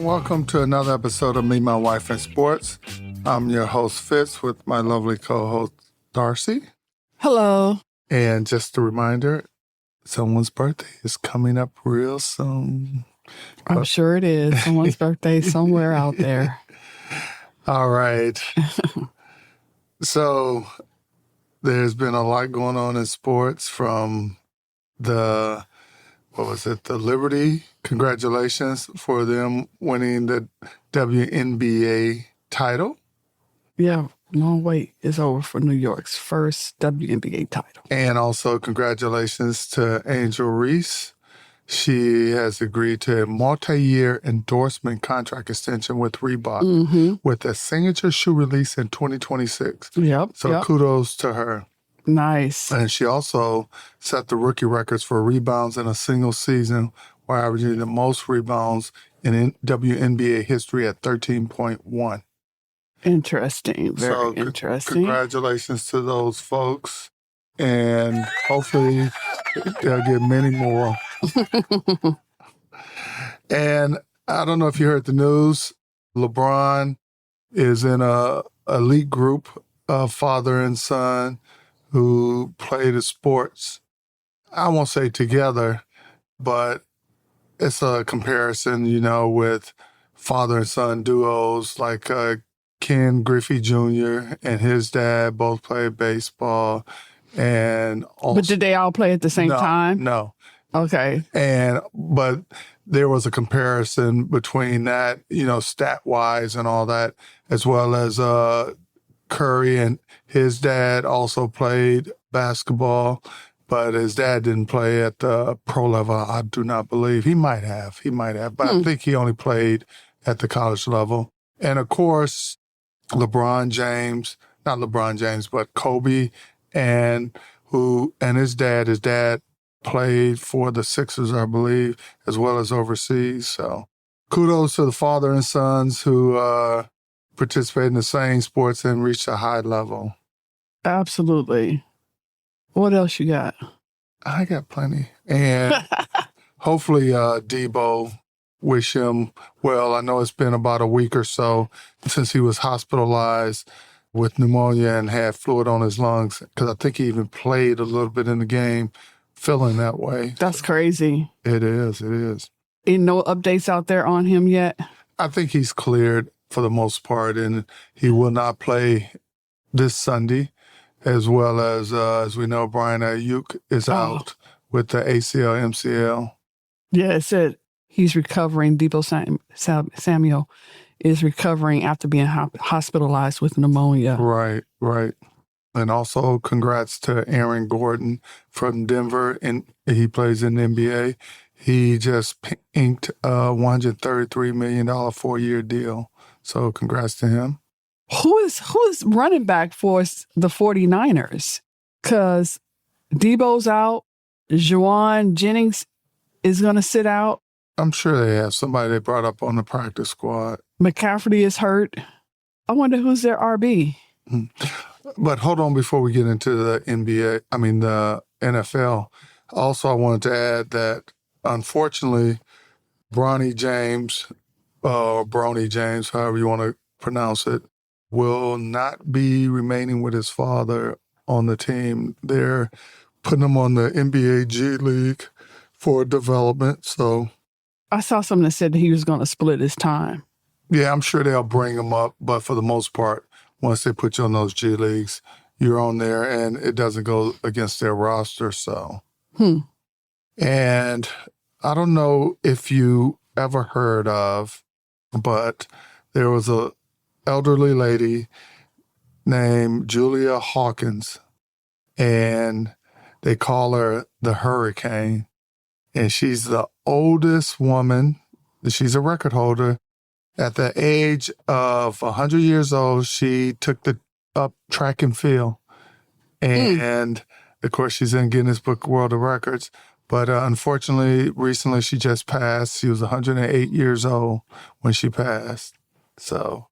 Welcome to another episode of Me, My Wife, and Sports. I'm your host, Fitz, with my lovely co-host, Darcy. Hello. And just a reminder, someone's birthday is coming up real soon. I'm sure it is. Someone's birthday somewhere out there. All right. So there's been a lot going on in sports from the Liberty. Congratulations for them winning the WNBA title. Yeah, long wait is over for New York's first WNBA title. And also congratulations to Angel Reese. She has agreed to a multi-year endorsement contract extension with Reebok with a signature shoe release in 2026. So kudos to her. Nice. And she also set the rookie records for rebounds in a single season while averaging the most rebounds in WNBA history at 13.1. Interesting. Very interesting. Congratulations to those folks. And hopefully they'll get many more. And I don't know if you heard the news. LeBron is in a elite group of father and son who play the sports. I won't say together, but it's a comparison, with father and son duos like Ken Griffey Jr. and his dad both played baseball. And also, but did they all play at the same time? No. Okay. But there was a comparison between that, stat-wise and all that, as well as Curry and his dad also played basketball, but his dad didn't play at the pro level, I do not believe. He might have, but I think he only played at the college level. And of course, not LeBron James, but Kobe and his dad played for the Sixers, I believe, as well as overseas. So kudos to the father and sons who participate in the same sports and reach a high level. Absolutely. What else you got? I got plenty. And hopefully Debo, wish him well. I know it's been about a week or so since he was hospitalized with pneumonia and had fluid on his lungs, because I think he even played a little bit in the game feeling that way. That's crazy. It is. Ain't no updates out there on him yet? I think he's cleared for the most part, and he will not play this Sunday, as well as we know, Brian Ayuk is out with the ACL, MCL. Yeah, it said he's recovering. Debo Samuel is recovering after being hospitalized with pneumonia. Right. And also congrats to Aaron Gordon from Denver, and he plays in the NBA. He just inked a $133 million 4-year deal. So congrats to him. Who is running back for the 49ers? Because Debo's out. Juwan Jennings is going to sit out. I'm sure they have somebody they brought up on the practice squad. McCaffrey is hurt. I wonder who's their RB. But hold on before we get into the the NFL. Also, I wanted to add that, unfortunately, Bronny James, however you want to pronounce it, will not be remaining with his father on the team. They're putting him on the NBA G League for development. So I saw something that said that he was going to split his time. Yeah, I'm sure they'll bring him up, but for the most part, once they put you on those G Leagues, you're on there, and it doesn't go against their roster. So, And I don't know if you ever heard of, but there was a elderly lady named Julia Hawkins, and they call her the Hurricane. And she's the oldest woman. She's a record holder. At the age of 100 years old, she took up track and field. And, of course, she's in Guinness Book World of Records. But unfortunately, recently she just passed. She was 108 years old when she passed. So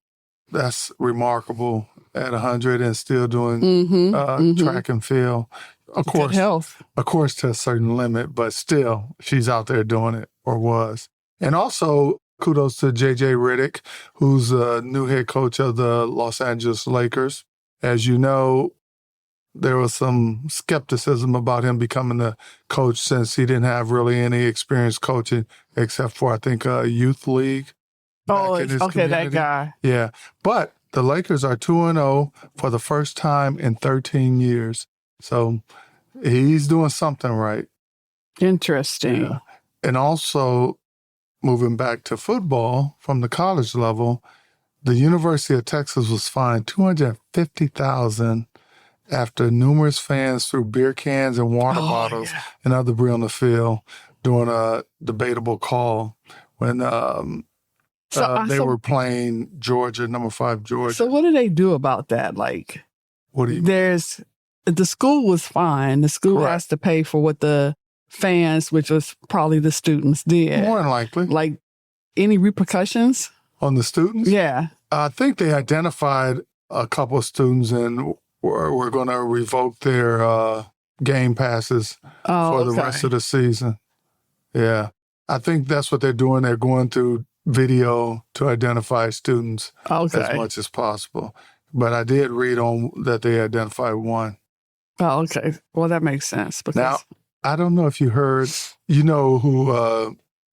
that's remarkable at 100 and still doing track and field. Of course, good health. Of course, to a certain limit, but still, she's out there doing it, or was. And also, kudos to J.J. Riddick, who's the new head coach of the Los Angeles Lakers. As you know, there was some skepticism about him becoming the coach since he didn't have really any experience coaching except for, I think, a youth league. Oh, back in his okay, that community. guy. Yeah. But the Lakers are 2-0 for the first time in 13 years. So he's doing something right. Interesting. Yeah. And also, moving back to football from the college level, the University of Texas was fined $250,000 after numerous fans threw beer cans and water bottles and other debris on the field during a debatable call when they were playing Georgia, number 5 Georgia. So what do they do about that? Like, what do you the school was fine. The school has to pay for what the fans, which was probably the students, did. More than likely. Like, any repercussions? On the students? Yeah. I think they identified a couple of students and we're going to revoke their game passes for the rest of the season. Yeah. I think that's what they're doing. They're going through video to identify students as much as possible. But I did read on that they identified one. Oh, okay. Well, that makes sense. Because now, I don't know if you heard, you know who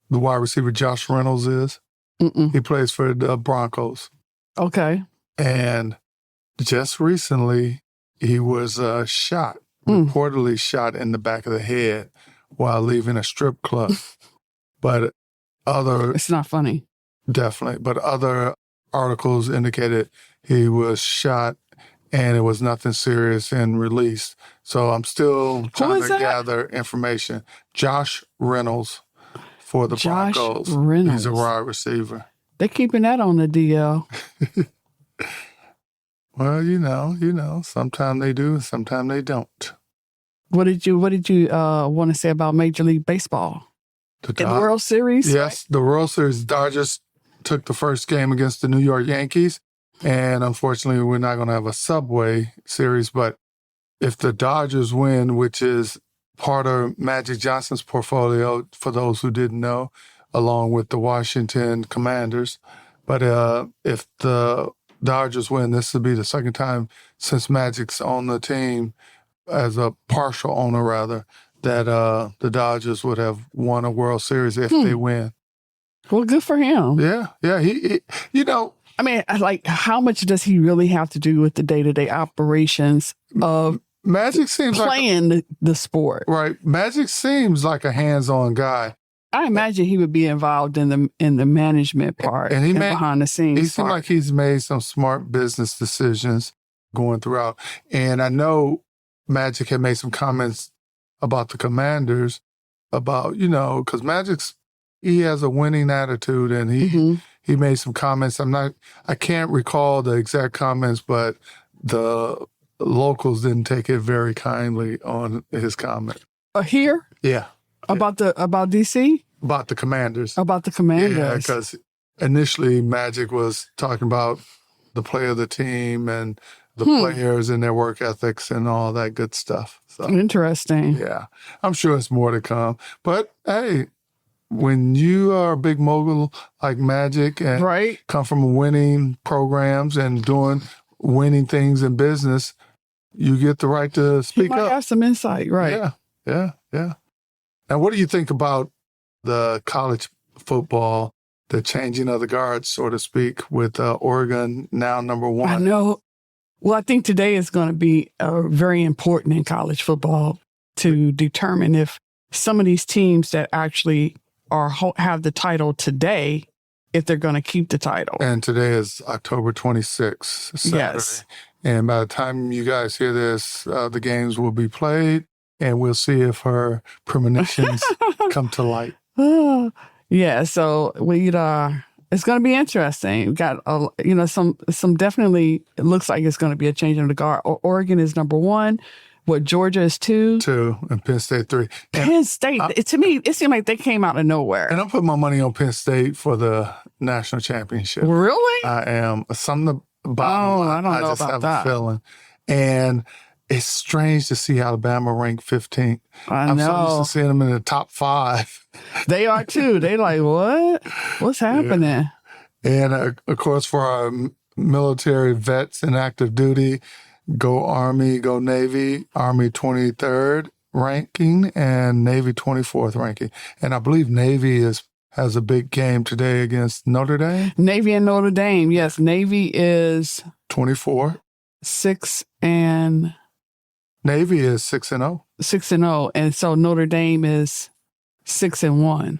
the wide receiver Josh Reynolds is? Mm-mm. He plays for the Broncos. Okay. And just recently, he was reportedly shot in the back of the head while leaving a strip club. But it's not funny. Definitely. But other articles indicated he was shot and it was nothing serious and released. So I'm still trying to gather information. Josh Reynolds for the Broncos. He's a wide receiver. They're keeping that on the DL. Well, you know, sometimes they do, sometimes they don't. What did you want to say about Major League Baseball? The World Series? Yes, the World Series. Dodgers took the first game against the New York Yankees. And unfortunately, we're not going to have a Subway Series. But if the Dodgers win, which is part of Magic Johnson's portfolio, for those who didn't know, along with the Washington Commanders. But if the Dodgers win, this will be the second time since Magic's on the team, as a partial owner rather, that the Dodgers would have won a World Series if they win. Well, good for him. Yeah. He you know. I mean, like, how much does he really have to do with the day-to-day operations of Magic seems playing the sport? Right. Magic seems like a hands-on guy. I imagine he would be involved in the management part and behind the scenes. He seemed like he's made some smart business decisions going throughout. And I know Magic had made some comments about the Commanders about, because he has a winning attitude and he made some comments. I can't recall the exact comments, but the locals didn't take it very kindly on his comment. Here? Yeah. About DC? About the Commanders. About the Commanders. Yeah, because initially Magic was talking about the play of the team and the players and their work ethics and all that good stuff. So, interesting. Yeah. I'm sure it's more to come. But hey, when you are a big mogul like Magic and come from winning programs and doing winning things in business, you get the right to speak up. You might have some insight, right? Yeah. Now, what do you think about the college football, the changing of the guards, so to speak, with Oregon now number 1? I know. Well, I think today is going to be very important in college football to determine if some of these teams that actually have the title today, if they're going to keep the title. And today is October 26th, Saturday. Yes. And by the time you guys hear this, the games will be played. And we'll see if her premonitions come to light. Yeah, so it's going to be interesting. We've got some definitely. It looks like it's going to be a change in the guard. Oregon is number 1. What, Georgia is 2? 2, and Penn State 3. Penn State. To me, it seemed like they came out of nowhere. And I'm putting my money on Penn State for the national championship. Really? I am. Something about I don't know I just about have that. a feeling. And it's strange to see Alabama ranked 15th. I I'm so know. used to seeing them in the top 5. They are too. They like, what? What's happening? And of course, for our military vets in active duty, go Army, go Navy. Army 23rd ranking and Navy 24th ranking. And I believe Navy has a big game today against Notre Dame. Navy and Notre Dame. Yes, Navy is 24. 6 and Navy is 6-0. 6-0, and so Notre Dame is 6-1.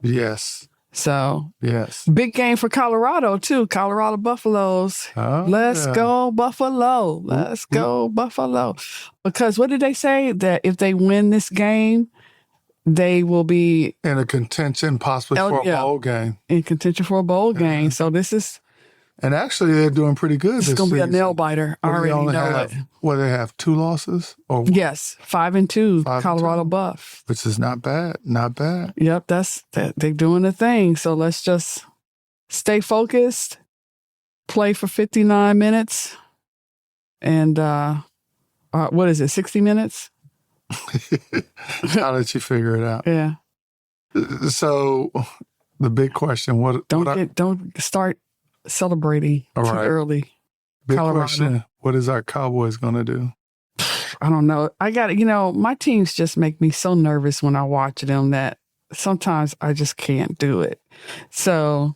Yes. So Yes. big game for Colorado too. Colorado Buffaloes. Let's go Buffalo. Let's go Buffalo. Because what did they say? That if they win this game, they will be in a contention possibly for a bowl game. In contention for a bowl game. So this is... And actually, they're doing pretty good this It's going to be a season. nail biter. I already know it. What, they have 2 losses? Or yes, 5-2, Colorado Buff. Which is not bad. Not bad. Yep, they're doing the thing. So let's just stay focused, play for 59 minutes, and what is it, 60 minutes? I'll let you figure it out. Yeah. So the big question, don't start celebrating too early. Big Colorado. question, what is our Cowboys going to do? I don't know. My teams just make me so nervous when I watch them that sometimes I just can't do it. So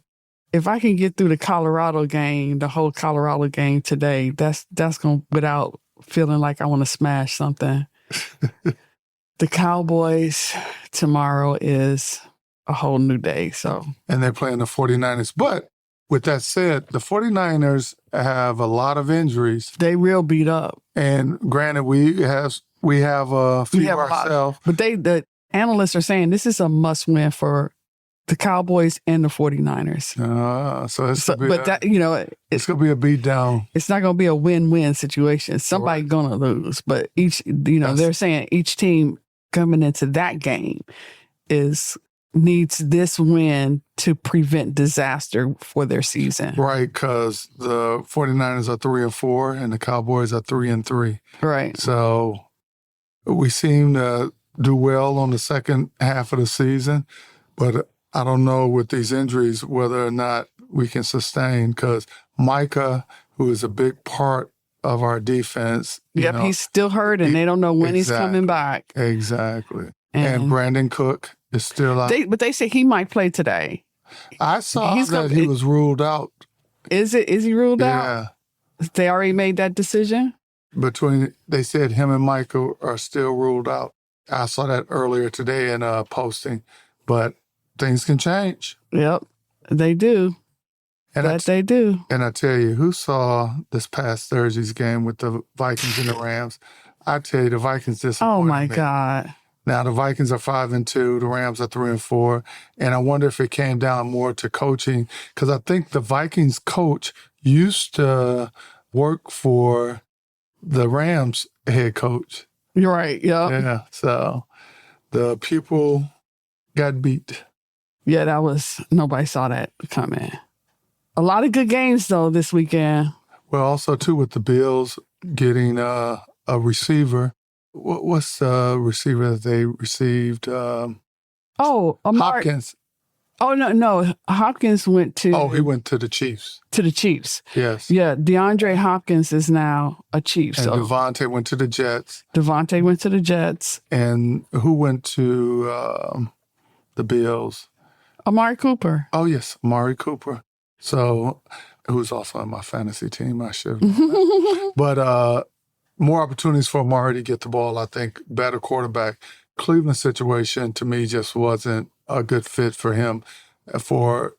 if I can get through the Colorado game, the whole Colorado game today, that's going without feeling like I want to smash something. The Cowboys tomorrow is a whole new day. So, and they're playing the 49ers. But with that said, the 49ers have a lot of injuries. They real beat up. And granted, we have a few ourselves. But the analysts are saying this is a must win for the Cowboys and the 49ers. It's going to be a beat down. It's not going to be a win-win situation. Somebody's going to lose. But they're saying each team coming into that game needs this win to prevent disaster for their season. Right, because the 49ers are 3-4 and the Cowboys are 3-3. Right. So we seem to do well on the second half of the season, but I don't know with these injuries whether or not we can sustain, because Micah, who is a big part of our defense. He's still hurt and they don't know when he's coming back. Exactly. And Brandon Cook is still out. But they say he might play today. I saw he was ruled out. Is he ruled out? Yeah. They already made that decision? They said him and Michael are still ruled out. I saw that earlier today in a posting, but things can change. Yep, they do. They do. And I tell you, who saw this past Thursday's game with the Vikings and the Rams? I tell you, the Vikings disappointed Oh, my me. God. Now, the Vikings are 5-2, the Rams are 3-4, and I wonder if it came down more to coaching, because I think the Vikings coach used to work for the Rams head coach. You're right, Yeah, so the pupil got beat. Yeah, nobody saw that coming. A lot of good games, though, this weekend. Well, also, too, with the Bills getting a receiver. What's the receiver that they received? Hopkins. Oh, no. Hopkins went to... Oh, he went to the Chiefs. To the Chiefs. Yes. Yeah, DeAndre Hopkins is now a Chief. And Devontae went to the Jets. And who went to the Bills? Amari Cooper. Oh, yes, Amari Cooper. So, who's also on my fantasy team, I should. But more opportunities for Amari to get the ball, I think. Better quarterback. Cleveland situation, to me, just wasn't a good fit for him for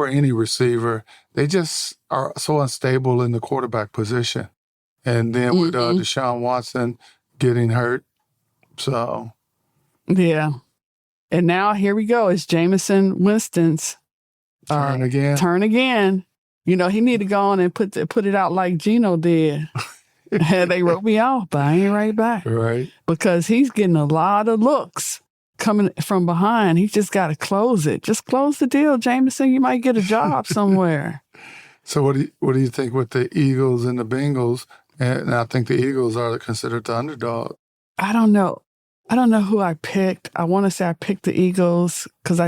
any receiver. They just are so unstable in the quarterback position. And then with Deshaun Watson getting hurt. So. Yeah. And now here we go. It's Jameson Winston's turn again. He need to go on and put it out like Geno did. They wrote me off, but I ain't right back. Right. Because he's getting a lot of looks coming from behind. He just got to close it. Just close the deal, Jameson. You might get a job somewhere. So what do you think with the Eagles and the Bengals And I think the Eagles are considered the underdog. I don't know. I don't know who I picked. I want to say I picked the Eagles because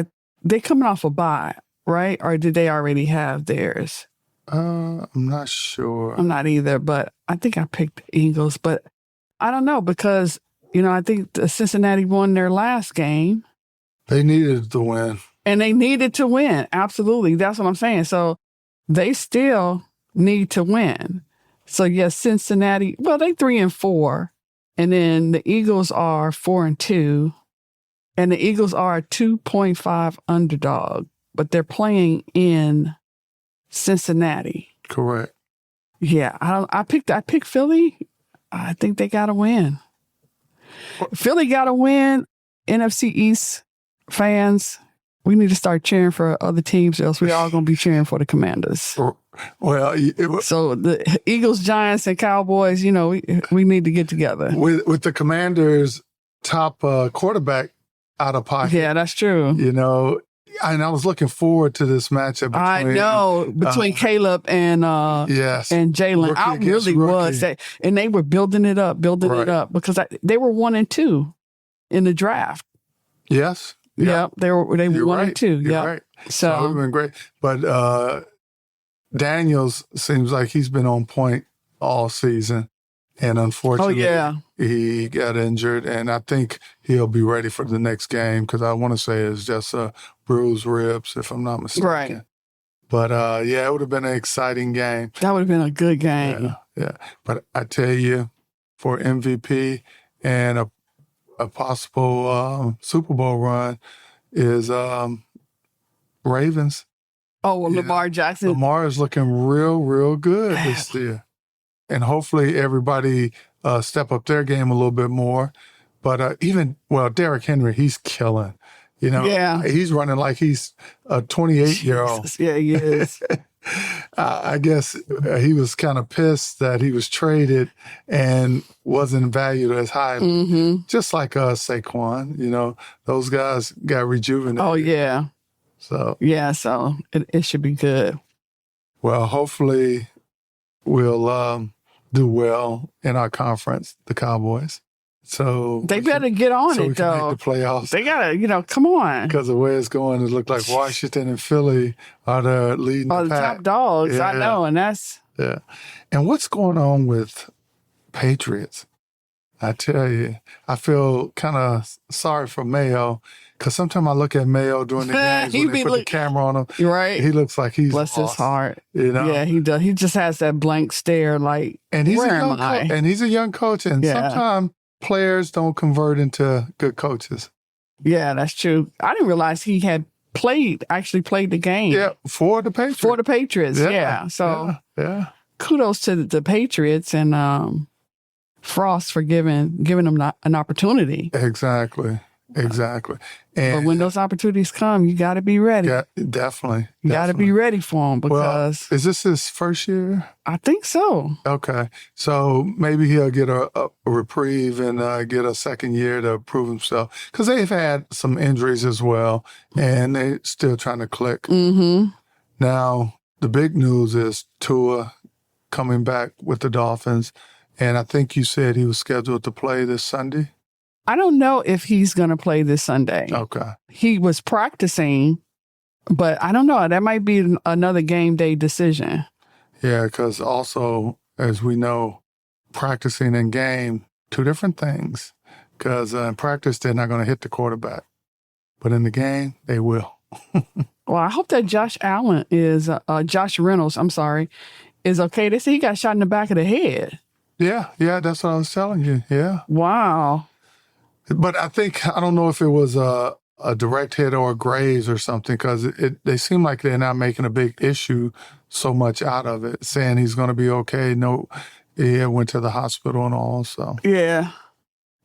they coming off a bye, right? Or did they already have theirs? I'm not sure. I'm not either, but I think I picked the Eagles. But I don't know because, I think the Cincinnati won their last game. They needed to win. And they needed to win. Absolutely. That's what I'm saying. So they still need to win. So yes, Cincinnati, well, they 3-4. And then the Eagles are 4-2. And the Eagles are a 2.5 underdog, but they're playing in Cincinnati. Correct. Yeah. I picked Philly. I think they gotta win. Philly gotta win. NFC East fans, we need to start cheering for other teams, or else we're all going to be cheering for the Commanders. Well, so the Eagles, Giants, and Cowboys, we need to get together. With the Commanders' top quarterback out of pocket. Yeah, that's true. And I was looking forward to this matchup. Between Caleb and and Jalen. I really was. And they were building it up because they were 1-2 in the draft. Yes. Yeah, they were 1-2. Yeah, right. So it would have been great. But Daniels seems like he's been on point all season, and unfortunately, he got injured. And I think he'll be ready for the next game because I want to say it's just bruised ribs, if I'm not mistaken. Right. But it would have been an exciting game. That would have been a good game. Yeah. But I tell you, for MVP and a possible Super Bowl run is Ravens. Oh, well, Lamar Jackson. Lamar is looking real, real good this year. And hopefully everybody step up their game a little bit more. But Derrick Henry, he's killing. He's running like he's a 28-year-old. Yeah, he is. I guess he was kind of pissed that he was traded and wasn't valued as high. Mm-hmm. Just like Saquon, those guys got rejuvenated. Oh, yeah. So it should be good. Well, hopefully we'll do well in our conference, the Cowboys. So they better get on it, though. Make the playoffs. They gotta, come on. Because the way it's going, it looked like Washington and Philly are the leading the top dogs. Yeah. I know, and that's And what's going on with Patriots? I tell you, I feel kind of sorry for Mayo because sometimes I look at Mayo during the games when they put the camera on him. Right. He looks like he's bless lost, his heart. Yeah, he does. He just has that blank stare, like, and he's where am I? And he's a young coach, and sometimes players don't convert into good coaches. Yeah, that's true. I didn't realize he had actually played the game. Yeah, for the Patriots. Yeah. So kudos to the Patriots and Frost for giving them an opportunity. Exactly. But when those opportunities come, you got to be ready. Yeah, definitely. You got to be ready for them because... Well, is this his first year? I think so. Okay. So maybe he'll get a reprieve and get a second year to prove himself. Because they've had some injuries as well, and they're still trying to click. Mm-hmm. Now, the big news is Tua coming back with the Dolphins, and I think you said he was scheduled to play this Sunday? I don't know if he's going to play this Sunday. Okay. He was practicing, but I don't know. That might be another game day decision. Yeah, because also, as we know, practicing and game, two different things. Because in practice, they're not going to hit the quarterback. But in the game, they will. Well, I hope that Josh Reynolds, is okay. They say he got shot in the back of the head. Yeah, that's what I was telling you. Yeah. Wow. But I don't know if it was a direct hit or a graze or something, because they seem like they're not making a big issue so much out of it, saying he's going to be okay. No, he went to the hospital and all. So yeah.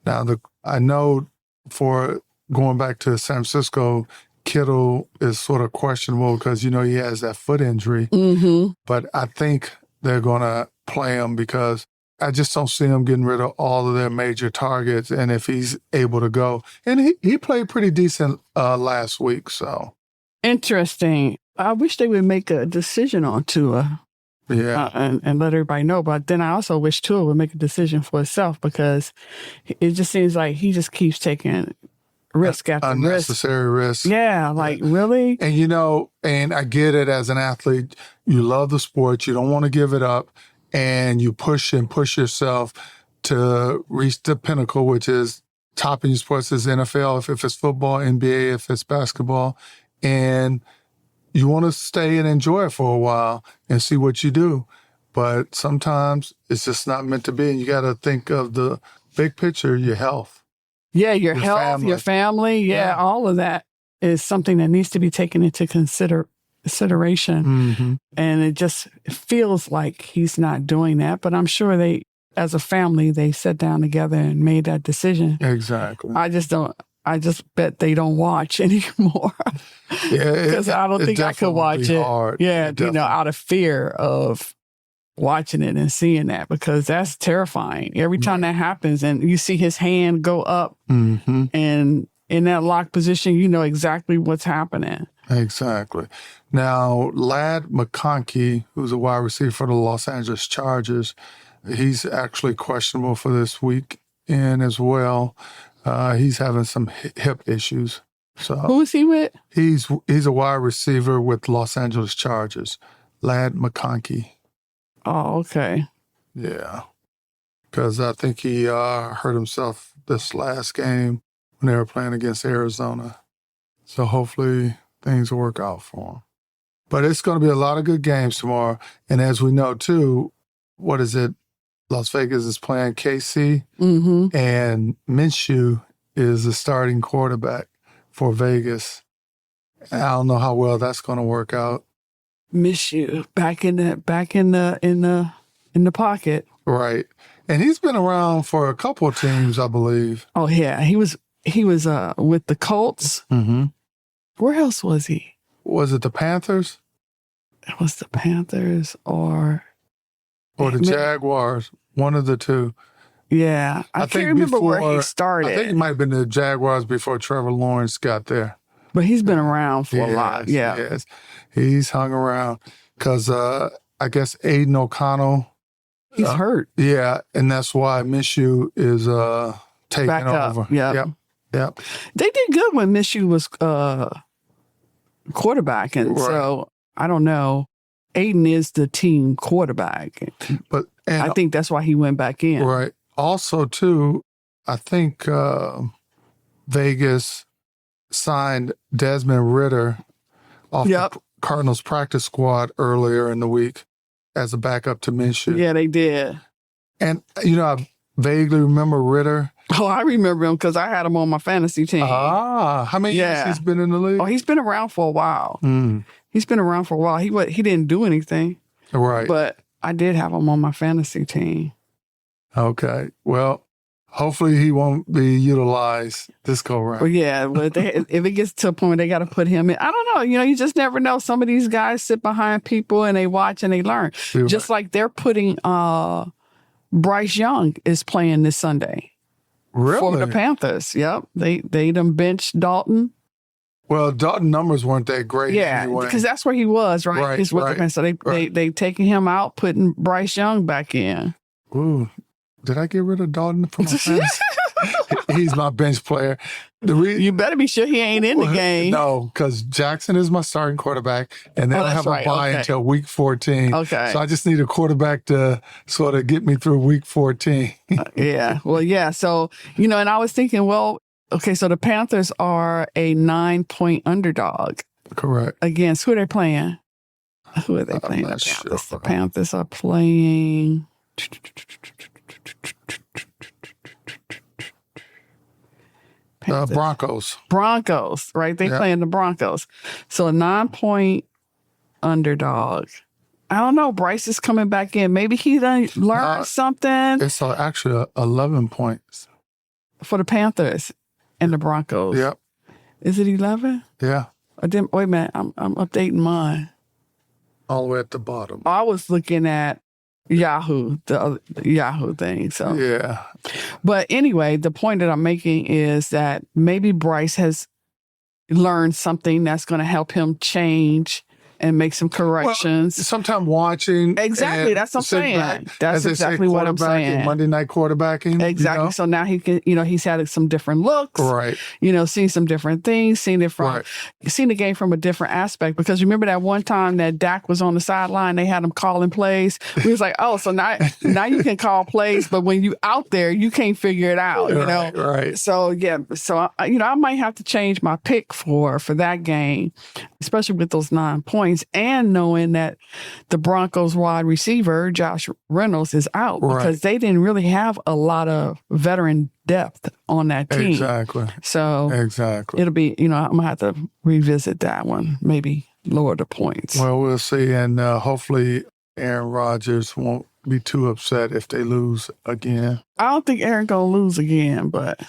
Now I know for going back to San Francisco, Kittle is sort of questionable because he has that foot injury. Mm-hmm. But I think they're going to play him because I just don't see him getting rid of all of their major targets, and if he's able to go. And he played pretty decent last week, so. Interesting. I wish they would make a decision on Tua. and let everybody know. But then I also wish Tua would make a decision for himself, because it just seems like he just keeps taking risk after unnecessary risk. Yeah, like really? And you know, and I get it, as an athlete, you love the sport, you don't want to give it up, and you push yourself to reach the pinnacle, which is top in your sports, is NFL, if it's football, NBA, if it's basketball, and you want to stay and enjoy it for a while and see what you do. But sometimes it's just not meant to be, and you got to think of the big picture, your health. Yeah, your health, your family. Yeah, all of that is something that needs to be taken into consideration. Mm-hmm. And it just feels like he's not doing that. But I'm sure they, as a family, they sat down together and made that decision. Exactly. I just bet they don't watch anymore. Because I don't think I could watch it. Hard. Yeah, out of fear of watching it and seeing that, because that's terrifying. Every time that happens and you see his hand go up mm-hmm. and in that locked position, you know exactly what's happening. Exactly. Now, Ladd McConkey, who's a wide receiver for the Los Angeles Chargers, he's actually questionable for this weekend as well. He's having some hip issues. So who is he with? He's a wide receiver with Los Angeles Chargers, Ladd McConkey. Oh, okay. Yeah, because I think he hurt himself this last game when they were playing against Arizona. So hopefully things will work out for him. But it's going to be a lot of good games tomorrow. And as we know, too, what is it? Las Vegas is playing KC, mm-hmm. and Minshew is the starting quarterback for Vegas. I don't know how well that's going to work out. Minshew back in the pocket. Right. And he's been around for a couple of teams, I believe. Oh yeah, he was with the Colts. Mm-hmm. Where else was he? Was it the Panthers? It was the Panthers or the Jaguars. One of the two. Yeah. I can't remember where he started. I think it might have been the Jaguars before Trevor Lawrence got there. But he's been around for a lot. Yeah. Yes. He's hung around because I guess Aiden O'Connell. He's hurt. Yeah. And that's why Minshew is taking back over. Up. Yep. Yep. They did good when Minshew was quarterback. And so I don't know. Aiden is the team quarterback. But I think that's why he went back in. Right. Also, too, I think Vegas signed Desmond Ridder off the Cardinals practice squad earlier in the week as a backup to Minshew. Yeah, they did. And, I vaguely remember Ridder. Oh, I remember him because I had him on my fantasy team. How many years he's been in the league? Oh, he's been around for a while. He's been around for a while. He didn't do anything. Right. But I did have him on my fantasy team. Okay. Well, hopefully he won't be utilized this go round. Well, yeah, but if it gets to a point where they got to put him in, I don't know. You just never know. Some of these guys sit behind people and they watch and they learn. Right. Just like they're putting Bryce Young is playing this Sunday. Really? For the Panthers. Yep. They done benched Dalton. Well, Dalton numbers weren't that great. Yeah, anyway. because that's where he was, right? Right, He's with the Panthers. So they taking him out, putting Bryce Young back in. Ooh, did I get rid of Dalton from my fantasy? He's my bench player. You better be sure he ain't in the game. No, because Jackson is my starting quarterback, and they don't have a bye until week 14. Okay. So I just need a quarterback to sort of get me through week 14. Yeah. Well, yeah. So, and I was thinking, well, okay, so the Panthers are a 9-point underdog. Correct. Against who are they playing? Who are they playing? The Panthers. The Panthers are playing. Broncos. Broncos, right? They playing the Broncos. So a 9-point underdog. I don't know. Bryce is coming back in. Maybe he done learned something. It's actually 11 points. For the Panthers and the Broncos. Yep. Is it 11? Yeah. Wait a minute. I'm updating mine. All the way at the bottom. I was looking at Yahoo, the Yahoo thing. So yeah. But anyway, the point that I'm making is that maybe Bryce has learned something that's going to help him change and make some corrections. Well, sometimes watching. Exactly. That's what I'm saying. That's exactly what I'm saying. Monday night quarterbacking. Exactly. So now he can, he's had some different looks. Right. Seen some different things, seen the game from a different aspect. Because remember that one time that Dak was on the sideline, they had him calling plays. We was like, oh, so now you can call plays, but when you out there, you can't figure it out. Right. So I might have to change my pick for that game, especially with those 9 points, and knowing that the Broncos wide receiver Josh Reynolds is out because they didn't really have a lot of veteran depth on that team. Exactly. So it'll be, I'm gonna have to revisit that one, maybe lower the points. Well, we'll see, and hopefully Aaron Rodgers won't be too upset if they lose again. I don't think Aaron gonna lose again, but.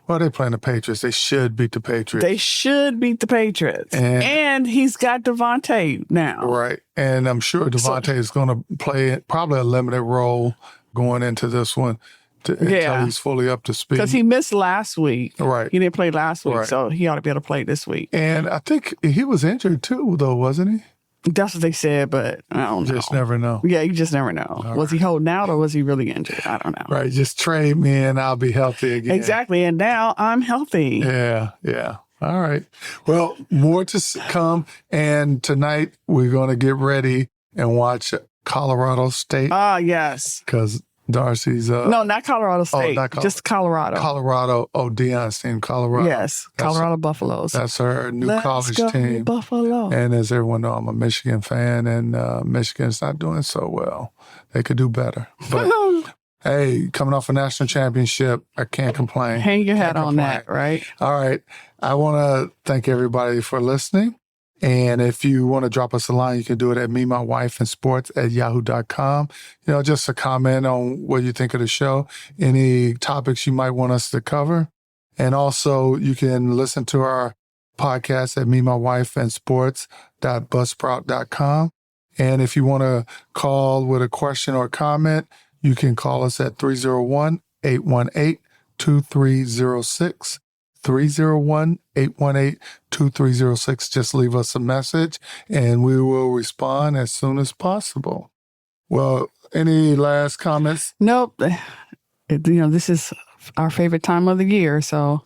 Well, they're playing the Patriots. They should beat the Patriots. They should beat the Patriots. And he's got Devontae now. Right. And I'm sure Devontae is going to play probably a limited role going into this one until he's fully up to speed. Because he missed last week. Right. He didn't play last week, so he ought to be able to play this week. And I think he was injured too, though, wasn't he? That's what they said, but I don't know. Just never know. Yeah, you just never know. Was he holding out or was he really injured? I don't know. Right. Just trade me and I'll be healthy again. Exactly. And now I'm healthy. Yeah. All right. Well, more to come. And tonight we're going to get ready and watch Colorado State. Ah, yes. Because Darcy's... no, not Colorado State. Just Colorado. Colorado. Oh, Deion's team, Colorado. Yes, Colorado Buffaloes. That's her new college team. Buffalo. And as everyone knows, I'm a Michigan fan, and Michigan's not doing so well. They could do better. But, hey, coming off a national championship, I can't complain. Hang your hat on that, right? All right. I want to thank everybody for listening. And if you want to drop us a line, you can do it at memywifeandsports@yahoo.com. Just a comment on what you think of the show, any topics you might want us to cover. And also you can listen to our podcast at memywifeandsports.buzzsprout.com. And if you want to call with a question or comment, you can call us at 301-818-2306. 301-818-2306. Just leave us a message and we will respond as soon as possible. Well, any last comments? Nope. This is our favorite time of the year, so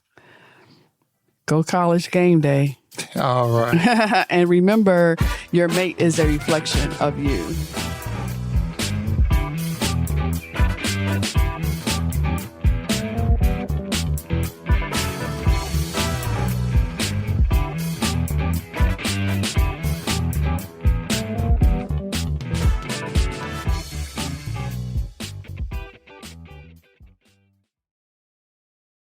go College game day. All right. And remember, your mate is a reflection of you.